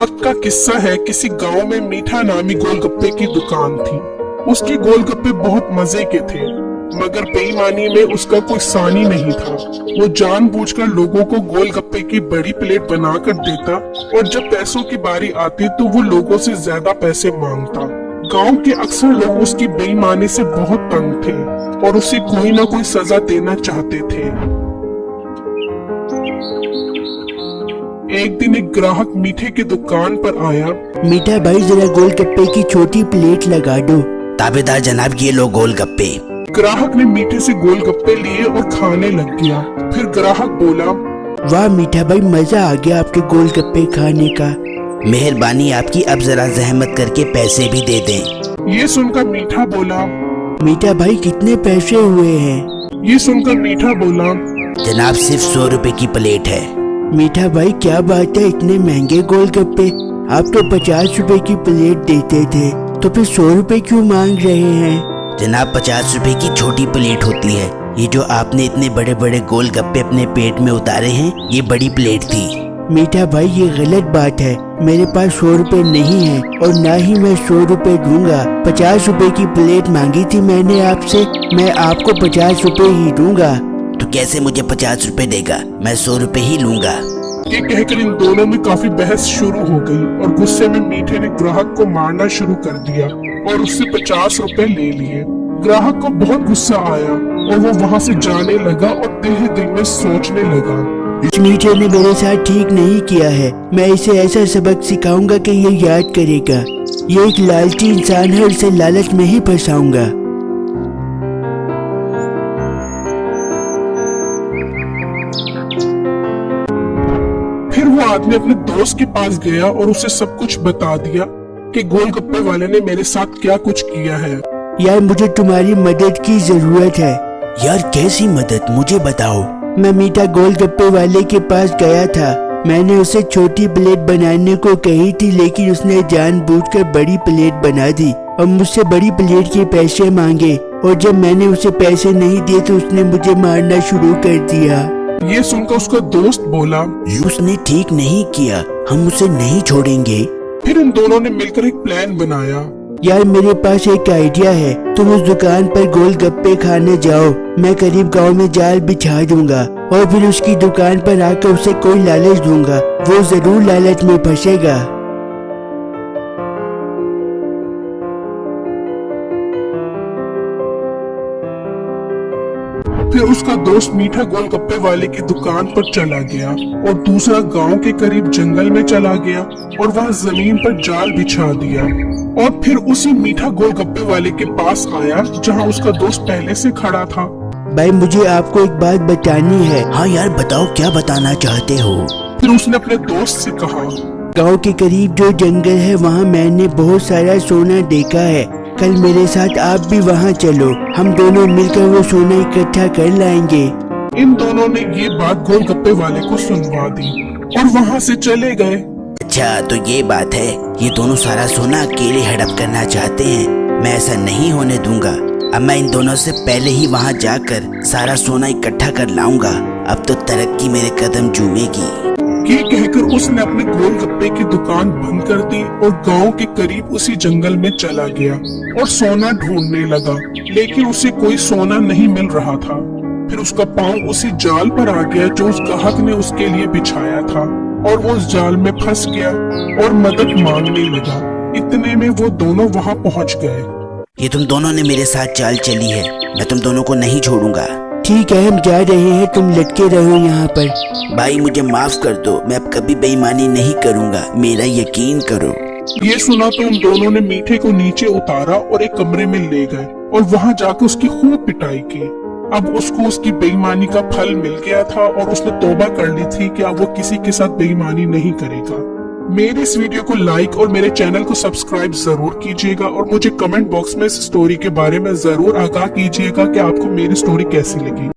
वक्त का किस्सा है। किसी गांव में मीठा नामी गोलगप्पे की दुकान थी। उसके गोलगप्पे बहुत मजे के थे, मगर बेईमानी में उसका कोई सानी नहीं था। वो जानबूझकर लोगों को गोलगप्पे की बड़ी प्लेट बनाकर देता और जब पैसों की बारी आती तो वो लोगों से ज्यादा पैसे मांगता। गांव के अक्सर लोग उसकी बेईमानी से बहुत तंग थे और उसे कोई ना कोई सजा देना चाहते थे। एक दिन एक ग्राहक मीठे की दुकान पर आया। मीठा भाई, जरा गोलगप्पे की छोटी प्लेट लगा दो। ताबेदार जनाब, ये लो गोलगप्पे। ग्राहक ने मीठे से गोलगप्पे लिए और खाने लग गया। फिर ग्राहक बोला, वाह मीठा भाई, मजा आ गया आपके गोलगप्पे खाने का। मेहरबानी आपकी, अब जरा जहमत करके पैसे भी दे दें। ये सुनकर मीठा बोला, मीठा भाई कितने पैसे हुए हैं? ये सुनकर मीठा बोला, जनाब सिर्फ 100 रुपए की प्लेट है। मीठा भाई क्या बात है, इतने महंगे गोलगप्पे? आप तो 50 रुपए की प्लेट देते थे, तो फिर 100 रुपए क्यों मांग रहे हैं? जनाब 50 रुपए की छोटी प्लेट होती है। ये जो आपने इतने बड़े बड़े गोलगप्पे अपने पेट में उतारे हैं, ये बड़ी प्लेट थी। मीठा भाई ये गलत बात है, मेरे पास 100 रुपए नहीं है और ना ही मैं 100 रुपए दूंगा। 50 रुपए की प्लेट मांगी थी मैंने आपसे, मैं आपको 50 रुपए ही दूंगा। तो कैसे मुझे 50 रुपए देगा? मैं 100 रुपए ही लूंगा। ये कहकर इन दोनों में काफी बहस शुरू हो गई और गुस्से में मीठे ने ग्राहक को मारना शुरू कर दिया और उससे 50 रुपए ले लिए। ग्राहक को बहुत गुस्सा आया और वो वहाँ से जाने लगा और दिल में सोचने लगा, इस मीठे ने मेरे साथ ठीक नहीं किया है। मैं इसे ऐसा सबक सिखाऊंगा कि ये याद करेगा। ये एक लालची इंसान है, उसे लालच में ही फंसाऊंगा। फिर वो आदमी अपने दोस्त के पास गया और उसे सब कुछ बता दिया कि गोलगप्पे वाले ने मेरे साथ क्या कुछ किया है। यार मुझे तुम्हारी मदद की जरूरत है। यार कैसी मदद, मुझे बताओ। मैं मीठा गोलगप्पे वाले के पास गया था। मैंने उसे छोटी प्लेट बनाने को कही थी, लेकिन उसने जानबूझकर बड़ी प्लेट बना दी और मुझसे बड़ी प्लेट के पैसे मांगे। और जब मैंने उसे पैसे नहीं दिए तो उसने मुझे मारना शुरू कर दिया। ये सुनकर उसका दोस्त बोला, उसने ठीक नहीं किया, हम उसे नहीं छोड़ेंगे। फिर इन दोनों ने मिलकर एक प्लान बनाया। यार मेरे पास एक आइडिया है, तुम उस दुकान पर गोलगप्पे खाने जाओ। मैं करीब गांव में जाल बिछा दूंगा और फिर उसकी दुकान पर आकर उसे कोई लालच दूंगा। वो जरूर लालच में फंसेगा। फिर उसका दोस्त मीठा गोलगप्पे वाले की दुकान पर चला गया और दूसरा गांव के करीब जंगल में चला गया और वहाँ जमीन पर जाल बिछा दिया और फिर उसी मीठा गोलगप्पे वाले के पास आया जहाँ उसका दोस्त पहले से खड़ा था। भाई मुझे आपको एक बात बतानी है। हाँ यार बताओ, क्या बताना चाहते हो? फिर उसने अपने दोस्त से कहा, गांव के करीब जो जंगल है वहाँ मैंने बहुत सारा सोना देखा है। कल मेरे साथ आप भी वहाँ चलो, हम दोनों मिलकर वो सोना इकट्ठा कर लाएंगे। इन दोनों ने ये बात गोलगप्पे वाले को सुनवा दी और वहाँ से चले गए। अच्छा तो ये बात है, ये दोनों सारा सोना अकेले हड़प करना चाहते हैं। मैं ऐसा नहीं होने दूंगा। अब मैं इन दोनों से पहले ही वहाँ जाकर सारा सोना इकट्ठा कर लाऊंगा। अब तो तरक्की मेरे कदम चूमेगी। ये कहकर उसने अपने गोलगप्पे की दुकान बंद कर दी और गांव के करीब उसी जंगल में चला गया और सोना ढूंढने लगा, लेकिन उसे कोई सोना नहीं मिल रहा था। फिर उसका पांव उसी जाल पर आ गया जो उस ग्राहक ने उसके लिए बिछाया था और वो उस जाल में फंस गया और मदद मांगने लगा। इतने में वो दोनों वहाँ पहुँच गए। ये तुम दोनों ने मेरे साथ चाल चली है, मैं तुम दोनों को नहीं छोड़ूंगा। ठीक है, हम जा रहे हैं, तुम लटके रहो यहाँ पर। भाई मुझे माफ कर दो, मैं अब कभी बेईमानी नहीं करूँगा, मेरा यकीन करो। ये सुना तो उन दोनों ने मीठे को नीचे उतारा और एक कमरे में ले गए और वहाँ जाकर उसकी खूब पिटाई की। अब उसको उसकी बेईमानी का फल मिल गया था और उसने तौबा कर ली थी कि अब वो किसी के साथ बेईमानी नहीं करेगा। मेरे इस वीडियो को लाइक और मेरे चैनल को सब्सक्राइब जरूर कीजिएगा और मुझे कमेंट बॉक्स में इस स्टोरी के बारे में जरूर आगाह कीजिएगा कि आपको मेरी स्टोरी कैसी लगी।